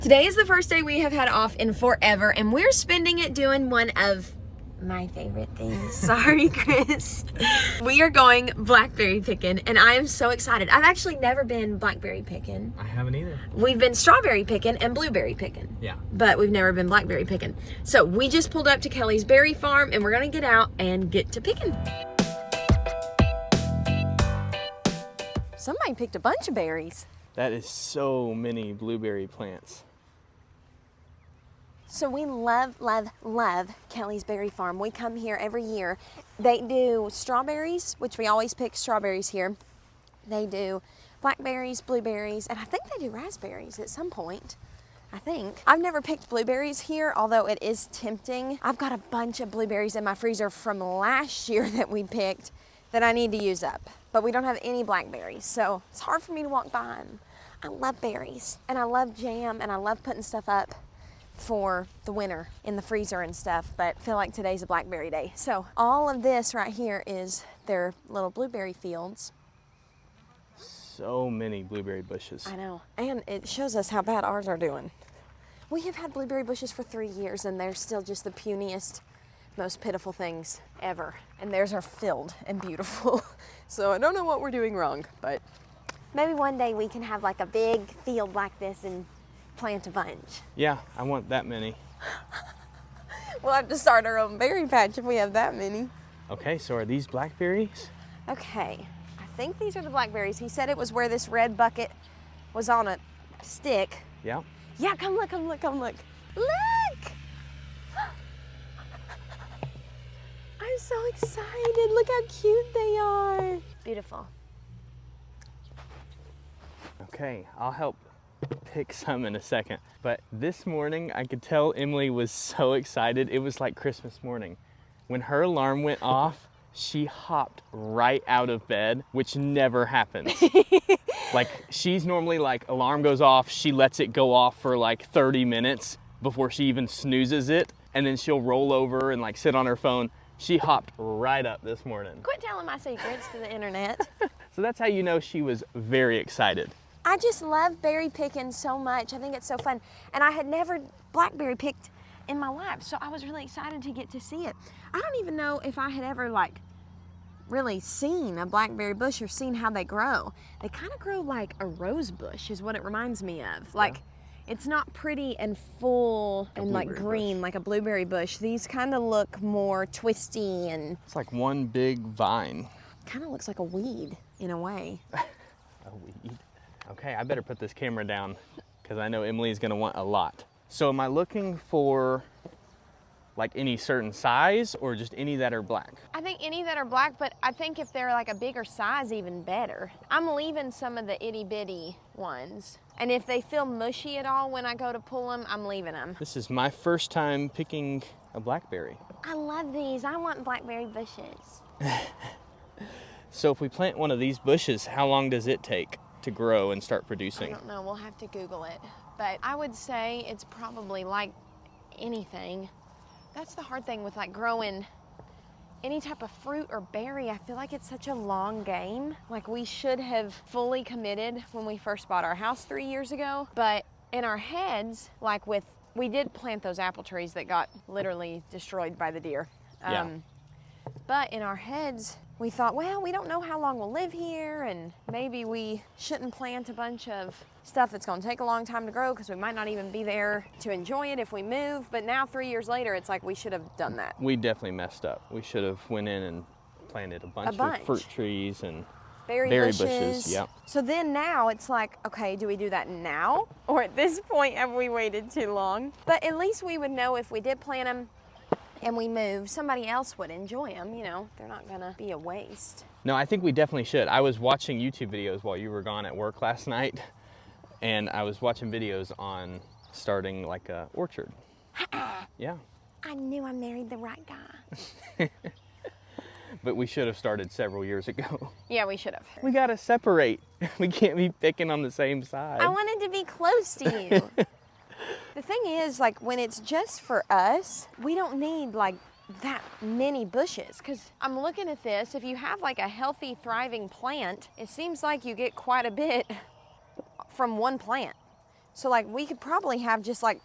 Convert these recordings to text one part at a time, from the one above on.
Today is the first day we have had off in forever, and we're spending it doing one of my favorite things. Sorry, Chris. We are going blackberry picking, and I am so excited. I've actually never been blackberry picking. I haven't either. We've been strawberry picking and blueberry picking. Yeah. But we've never been blackberry picking. So we just pulled up to Kelly's berry farm, and we're gonna get out and get to picking. Somebody picked a bunch of berries. That is so many blueberry plants. So we love Kelly's Berry Farm. We come here every year. They do strawberries, which we always pick strawberries here. They do blackberries, blueberries, and I think they do raspberries at some point. I think. I've never picked blueberries here, although it is tempting. I've got a bunch of blueberries in my freezer from last year that we picked that I need to use up. But we don't have any blackberries, so it's hard for me to walk by them. I love berries, and I love jam, and I love putting stuff up for the winter in the freezer and stuff, but I feel like today's a blackberry day. So all of this right here is their little blueberry fields. So many blueberry bushes. I know, and it shows us how bad ours are doing. We have had blueberry bushes for 3 years, and they're still just the puniest, most pitiful things ever. And theirs are filled and beautiful. So I don't know what we're doing wrong, but maybe one day we can have like a big field like this and plant a bunch. Yeah, I want that many. We'll have to start our own berry patch if we have that many. Okay, so are these blackberries? Okay, I think these are the blackberries. He said it was where this red bucket was on a stick. Yeah. Yeah, come look, come look, come look. Look! I'm so excited. Look how cute they are. Beautiful. Okay, I'll help pick some in a second. But this morning, I could tell Emily was so excited. It was like Christmas morning. When her alarm went off, she hopped right out of bed, which never happens. Like, she's normally like, alarm goes off, she lets it go off for like 30 minutes before she even snoozes it, and then she'll roll over and like sit on her phone. She hopped right up this morning. Quit telling my secrets to the internet. So that's how you know she was very excited. I just love berry picking so much. I think it's so fun. And I had never blackberry picked in my life, so I was really excited to get to see it. I don't even know if I had ever like really seen a blackberry bush or seen how they grow. They kind of grow like a rose bush is what it reminds me of. Like, it's not pretty and full and like green like a blueberry bush. These kind of look more twisty and... It's like one big vine. Kind of looks like a weed in a way. A weed. Okay, I better put this camera down because I know Emily's gonna want a lot. So am I looking for like any certain size or just any that are black? I think any that are black, but I think if they're like a bigger size, even better. I'm leaving some of the itty bitty ones. And if they feel mushy at all when I go to pull them, I'm leaving them. This is my first time picking a blackberry. I love these. I want blackberry bushes. So if we plant one of these bushes, how long does it take to grow and start producing? I don't know, we'll have to Google it. But I would say it's probably like anything. That's the hard thing with like growing any type of fruit or berry. I feel like it's such a long game. Like, we should have fully committed when we first bought our house 3 years ago. But in our heads, like we did plant those apple trees that got literally destroyed by the deer. But in our heads, we thought, well, we don't know how long we'll live here, and maybe we shouldn't plant a bunch of stuff that's gonna take a long time to grow because we might not even be there to enjoy it if we move. But now 3 years later, it's like we should have done that. We definitely messed up. We should have went in and planted a bunch of fruit trees and berry bushes. Yep. So then now it's like, okay, do we do that now? Or at this point, have we waited too long? But at least we would know if we did plant them and we moved, somebody else would enjoy them, you know, they're not gonna be a waste. No, I think we definitely should. I was watching YouTube videos while you were gone at work last night, and I was watching videos on starting like a orchard. Yeah. I knew I married the right guy. But we should have started several years ago. Yeah, we should have. We gotta separate. We can't be picking on the same side. I wanted to be close to you. The thing is, like, when it's just for us, we don't need like that many bushes, because I'm looking at this. If you have like a healthy, thriving plant, it seems like you get quite a bit from one plant. So like we could probably have just like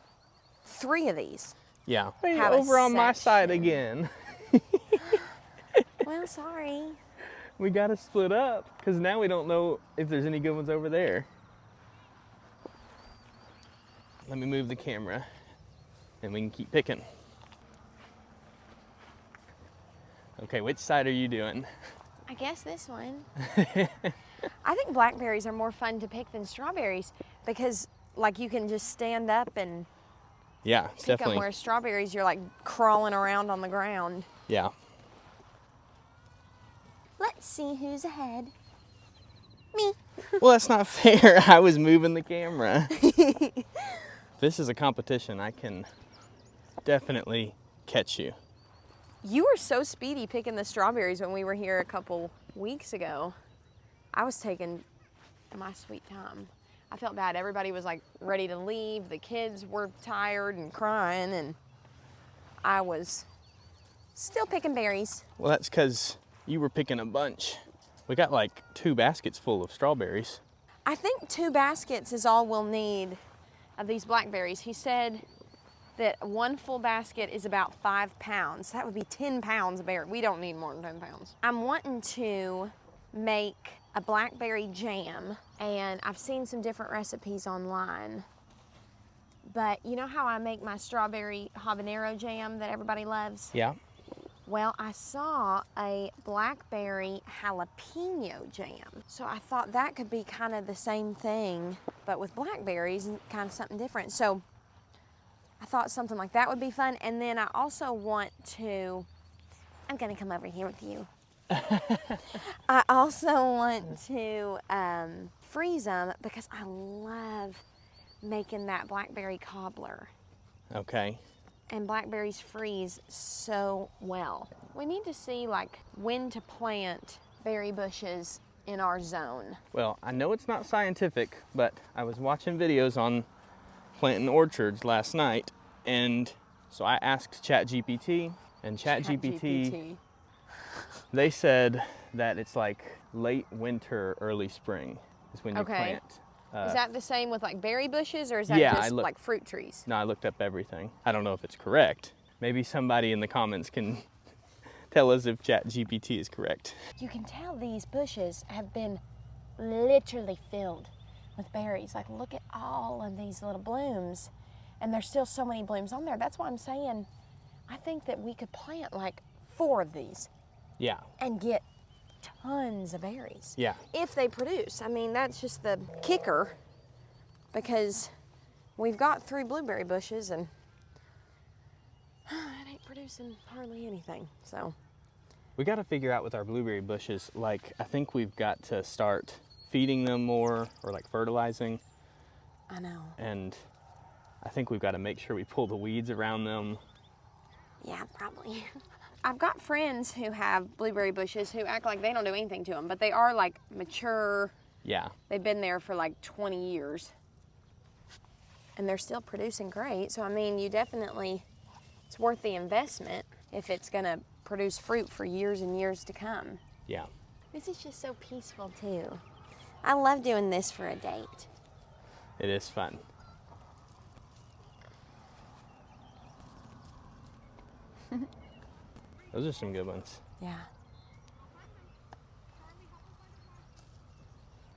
3 of these. Yeah. Hey, Have a over on my side section. again. Well, sorry. We gotta split up because now we don't know if there's any good ones over there. Let me move the camera and we can keep picking. Okay, which side are you doing? I guess this one. I think blackberries are more fun to pick than strawberries because like you can just stand up and Yeah, it's pick them, definitely. whereas strawberries you're like crawling around on the ground. Yeah. Let's see who's ahead. Me. Well, that's not fair. I was moving the camera. This is a competition. I can definitely catch you. You were so speedy picking the strawberries when we were here a couple weeks ago. I was taking my sweet time. I felt bad. Everybody was like ready to leave. The kids were tired and crying, and I was still picking berries. Well, that's because you were picking a bunch. We got like 2 baskets full of strawberries. I think 2 baskets is all we'll need of these blackberries. He said that 1 full basket is about 5 pounds. That would be 10 pounds of berry. We don't need more than 10 pounds. I'm wanting to make a blackberry jam, and I've seen some different recipes online. But you know how I make my strawberry habanero jam that everybody loves? Yeah. Well, I saw a blackberry jalapeno jam. So I thought that could be kind of the same thing, but with blackberries and kind of something different. So I thought something like that would be fun. And then I also want to, I'm gonna come over here with you. I also want to freeze them because I love making that blackberry cobbler. Okay. And blackberries freeze so well. We need to see like when to plant berry bushes in our zone. Well, I know it's not scientific, but I was watching videos on planting orchards last night, and so I asked ChatGPT, and ChatGPT, they said that it's like late winter, early spring is when you Okay. plant. Is that the same with like berry bushes, or is that Yeah, just like fruit trees? No, I looked up everything. I don't know if it's correct. Maybe somebody in the comments can tell us if ChatGPT is correct. You can tell these bushes have been literally filled with berries. Like look at all of these little blooms, and there's still so many blooms on there. That's why I'm saying I think that we could plant like 4 of these Yeah. and get tons of berries. Yeah. If they produce. I mean, that's just the kicker, because we've got 3 blueberry bushes and it ain't producing hardly anything. So We got to figure out with our blueberry bushes, like I think we've got to start feeding them more or like fertilizing. I know. And I think we've got to make sure we pull the weeds around them. Yeah, probably. I've got friends who have blueberry bushes who act like they don't do anything to them, but they are like mature. Yeah. They've been there for like 20 years and they're still producing great. So, I mean, you definitely, it's worth the investment if it's gonna produce fruit for years and years to come. Yeah. This is just so peaceful too. I love doing this for a date. It is fun. Those are some good ones. Yeah.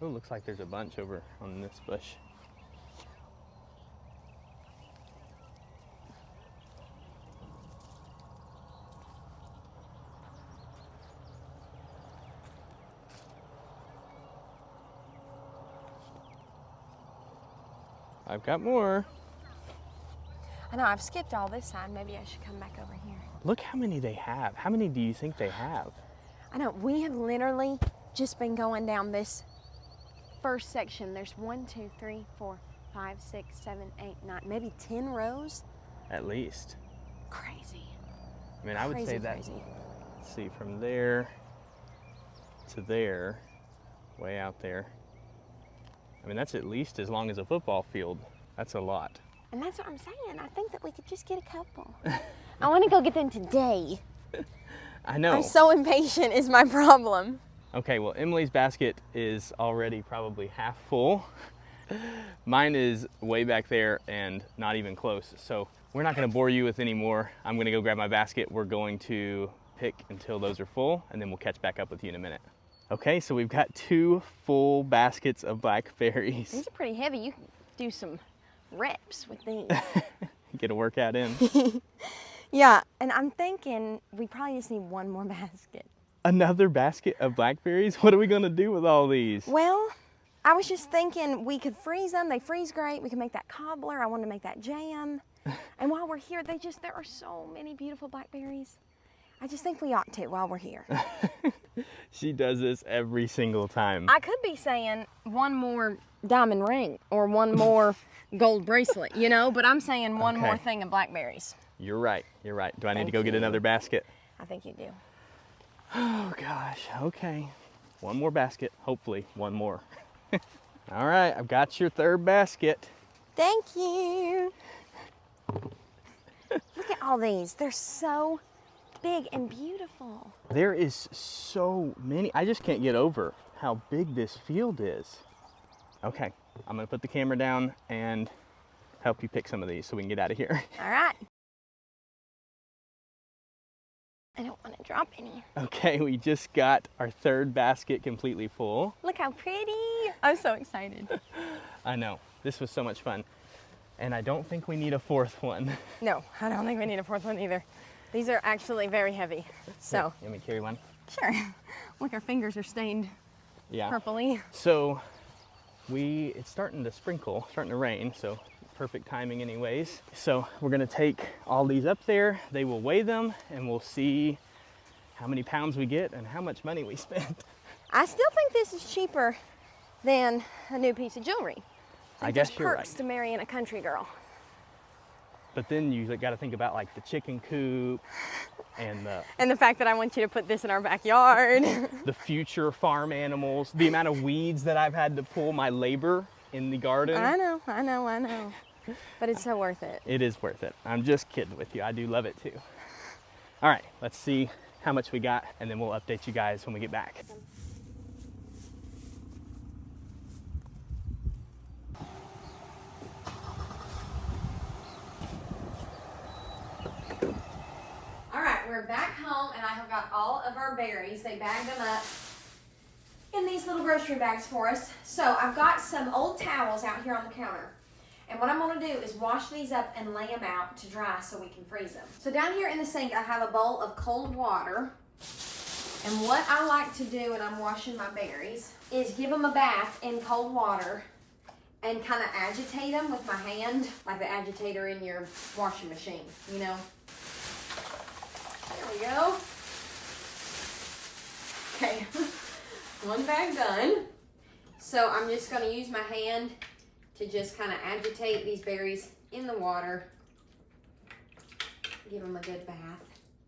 Oh, looks like there's a bunch over on this bush. I've got more. I know, I've skipped all this side. Maybe I should come back over here. Look how many they have. How many do you think they have? I know, we have literally just been going down this first section. There's 1, 2, 3, 4, 5, 6, 7, 8, 9, maybe 10 rows. At least. Crazy. I mean, I would say that, Crazy. let's see, from there to there, way out there. I mean, that's at least as long as a football field. That's a lot. And that's what I'm saying. I think that we could just get a couple. I want to go get them today. I know. I'm so impatient is my problem. Okay, well, Emily's basket is already probably half full. Mine is way back there and not even close. So we're not gonna bore you with any more. I'm gonna go grab my basket. We're going to pick until those are full, and then we'll catch back up with you in a minute. Okay, so we've got 2 full baskets of blackberries. These are pretty heavy. You can do some reps with these. Get a workout in. Yeah, and I'm thinking we probably just need one more basket. Another basket of blackberries? What are we gonna do with all these? Well, I was just thinking we could freeze them. They freeze great. We can make that cobbler. I want to make that jam. And while we're here, there are so many beautiful blackberries. I just think we ought to while we're here. She does this every single time. I could be saying one more diamond ring or one more gold bracelet, you know, but I'm saying one more thing of blackberries. You're right. You're right. Do I need to go Thank get you. another basket? I think you do. Oh gosh. Okay. One more basket. Hopefully one more. All right. I've got your 3rd basket. Thank you. Look at all these. They're so big and beautiful. There is so many. I just can't get over how big this field is. Okay. I'm going to put the camera down and help you pick some of these so we can get out of here. All right. I don't want to drop any. Okay, we just got our 3rd basket completely full. Look how pretty. I'm so excited. I know. This was so much fun. And I don't think we need a 4th one. No, I don't think we need a 4th one either. These are actually very heavy. So, Let me carry one. sure. Look, our fingers are stained Yeah. purpley. So it's starting to sprinkle, starting to rain, so perfect timing anyways. So we're gonna take all these up there, they will weigh them, and we'll see how many pounds we get and how much money we spent. I still think this is cheaper than a new piece of jewelry. I guess there's you're perks right. to marrying a country girl. But then you gotta think about like the chicken coop and And the fact that I want you to put this in our backyard. the future farm animals, the amount of weeds that I've had to pull, my labor in the garden. I know. But it's so worth it. It is worth it. I'm just kidding with you. I do love it too. All right, let's see how much we got, and then we'll update you guys when we get back. All right, we're back home, and I have got all of our berries. They bagged them up in these little grocery bags for us. So I've got some old towels out here on the counter. And what I'm gonna do is wash these up and lay them out to dry so we can freeze them. So down here in the sink, I have a bowl of cold water. And what I like to do when I'm washing my berries is give them a bath in cold water and kind of agitate them with my hand, like the agitator in your washing machine, you know? There we go. Okay, one bag done. So I'm just gonna use my hand to just kind of agitate these berries in the water. Give them a good bath.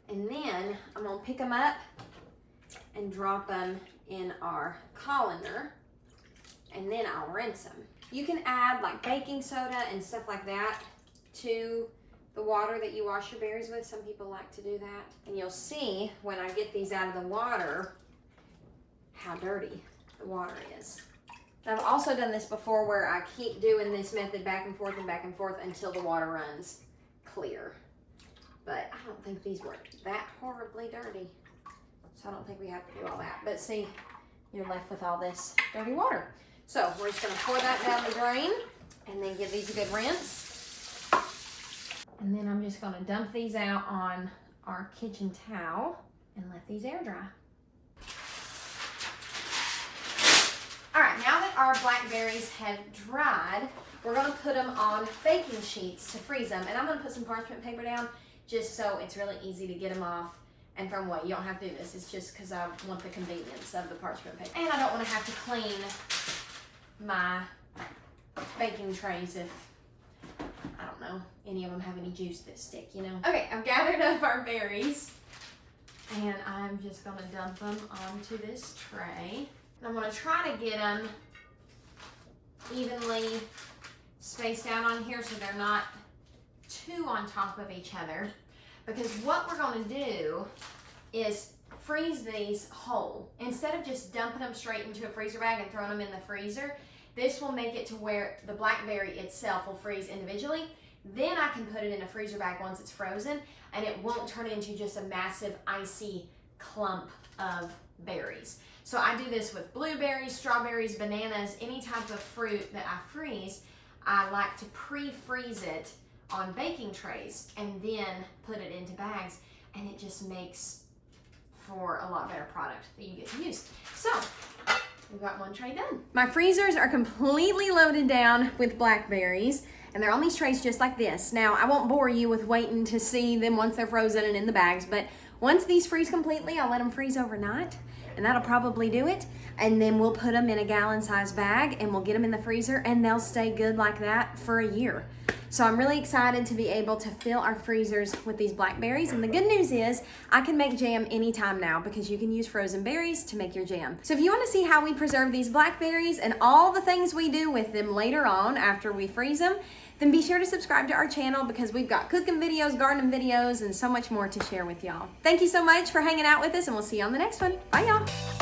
And then I'm gonna pick them up and drop them in our colander, and then I'll rinse them. You can add like baking soda and stuff like that to the water that you wash your berries with. Some people like to do that. And you'll see when I get these out of the water how dirty the water is. I've also done this before where I keep doing this method back and forth until the water runs clear. But I don't think these were that horribly dirty. So I don't think we have to do all that. But see, you're left with all this dirty water. So we're just gonna pour that down the drain and then give these a good rinse. And then I'm just gonna dump these out on our kitchen towel and let these air dry. All right, now that our blackberries have dried, we're gonna put them on baking sheets to freeze them. And I'm gonna put some parchment paper down just so it's really easy to get them off and throw them away. You don't have to do this. It's just because I want the convenience of the parchment paper. And I don't want to have to clean my baking trays if, I don't know, any of them have any juice that stick, you know? Okay, I've gathered up our berries and I'm just gonna dump them onto this tray. And I'm gonna try to get them evenly spaced out on here so they're not too on top of each other. Because what we're gonna do is freeze these whole. Instead of just dumping them straight into a freezer bag and throwing them in the freezer, This will make it to where the blackberry itself will freeze individually. Then I can put it in a freezer bag once it's frozen, and it won't turn into just a massive icy clump of berries. So I do this with blueberries, strawberries, bananas, any type of fruit that I freeze. I like to pre-freeze it on baking trays and then put it into bags, and it just makes for a lot better product that you get to use. So we've got one tray done. My freezers are completely loaded down with blackberries, and they're on these trays just like this. Now, I won't bore you with waiting to see them once they're frozen and in the bags, but once these freeze completely, I'll let them freeze overnight, and that'll probably do it. And then we'll put them in a gallon-sized bag, and we'll get them in the freezer, and they'll stay good like that for a year. So I'm really excited to be able to fill our freezers with these blackberries. And the good news is I can make jam anytime now, because you can use frozen berries to make your jam. So if you want to see how we preserve these blackberries and all the things we do with them later on after we freeze them, then be sure to subscribe to our channel, because we've got cooking videos, gardening videos, and so much more to share with y'all. Thank you so much for hanging out with us, and we'll see you on the next one. Bye, y'all.